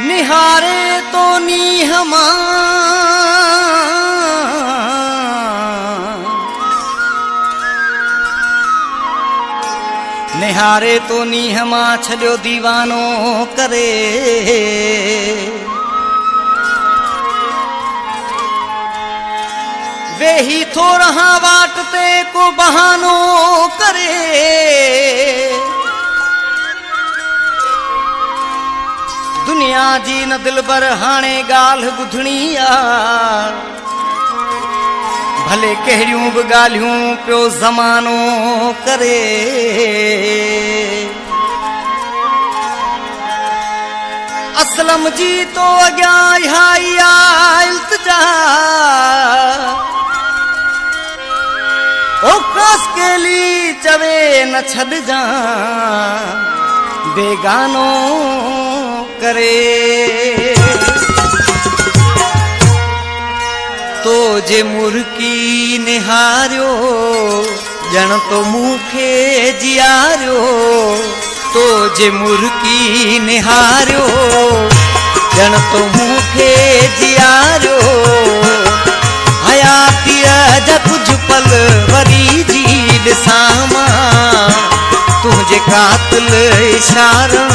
निहारे तो नीहमा निहारे तो नीहमा छॾियो दीवानो करे वेही थो रहा वाट ते को बहानो करे दुनिया जी न दिलबर हाणे ॻाल्हि ॿुधणी आ भले कहिड़ियूं बि ॻाल्हियूं पियो ज़मानो करे असलम जी तो अॻियां इहा इल्तिजा ओ कास केली चवे न छॾजां बेगानो करे तो जे मुर्की निहारियो ॼण तो मूंखे जियारियो तो जे मुर्की निहारियो ॼण तो मूंखे जियारियो हयातीअ जा कुझु पल वरी जी ॾिसां मां तुंहिंजे कातिल इशारा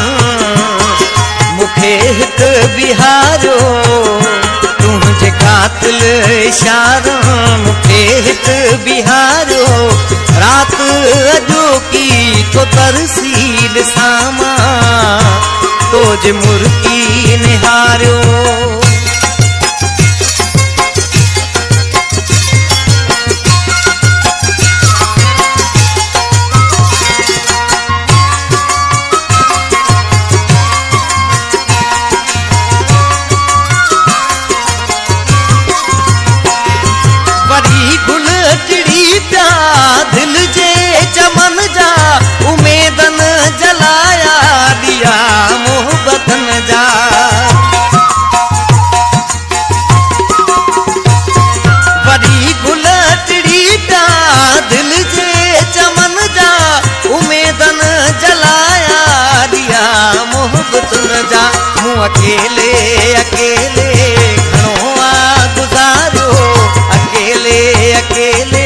मूंखे हिकु बिहारियो तुंहिंजे कातिल इशारा मूंखे हिकु बिहारियो राति अॼोकी तो तरसी ॾिसां मां तो जे मुर्की निहारियो दिल जे चमन जा उमेदन जलाया दिया मोहब्बतन जा वरी गुल टिड़ी पिया दिल जे चमन जा उमेदन जलाया दिया मोहब्बतन जा मूं अकेले अकेले घणो आ गुज़ारियो अकेले अकेले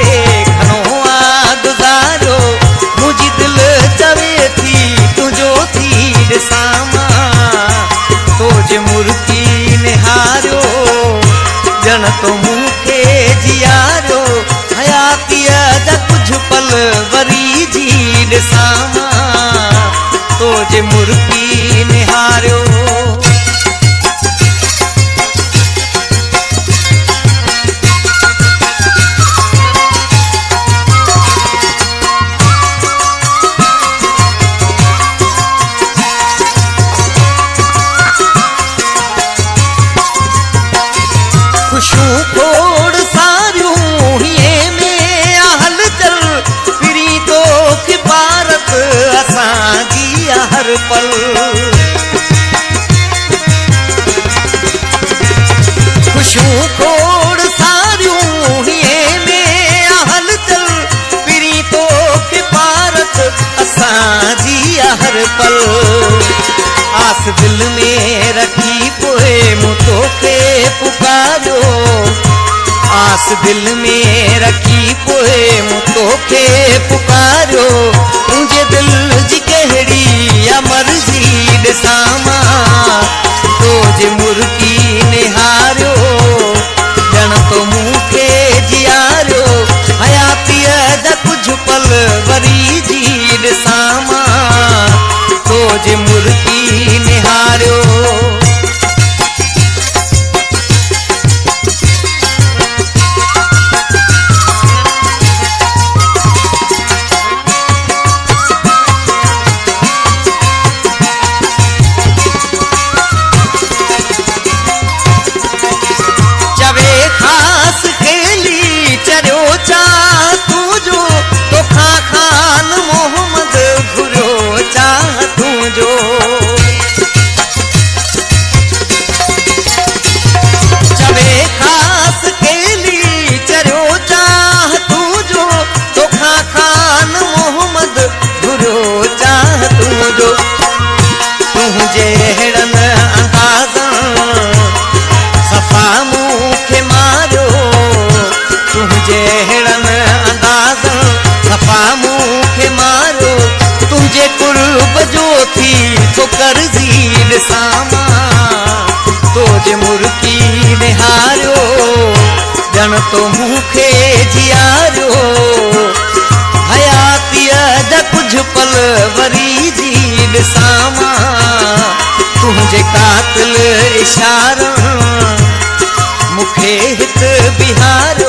तो जे मुर्की निहारियो ॼण तो मूंखे जियारियो हयातीअ जा कुझु पल वरी जी ॾिसां मां तो जे मुर्की निहारियो खुशूं खोड़ सारियूं हिए में हलचल फिरी तो किबारत असांजी हर पल खुशूं खोड़ सारियूं हिए में हलचल फिरी तो किबारत असांजी हर पल आस दिल में रखी पोए मूं तोखे पुकारियो आस दिल में रखी पोए मूं तोखे पुकारियो तुंहिंजे दिल जी कहिड़ी या मर्ज़ी ॾिसां मां तो जे मुर्की निहारियो ॼण तो मूंखे जियारियो हयातीअ जा कुझु पल वरी जी ॾिसां मां तो जे मुर्की निहारियो चवे खास खेली चरियो चा तुझो तो खान मोहम्मद घुरियो चा तुझो चवे खास खेली चरियो चा तुझो तो खान मोहम्मद घुरियो चा तुझो तुझे हेड़न अंदाज़ तातल इशारा मुखे हित बिहार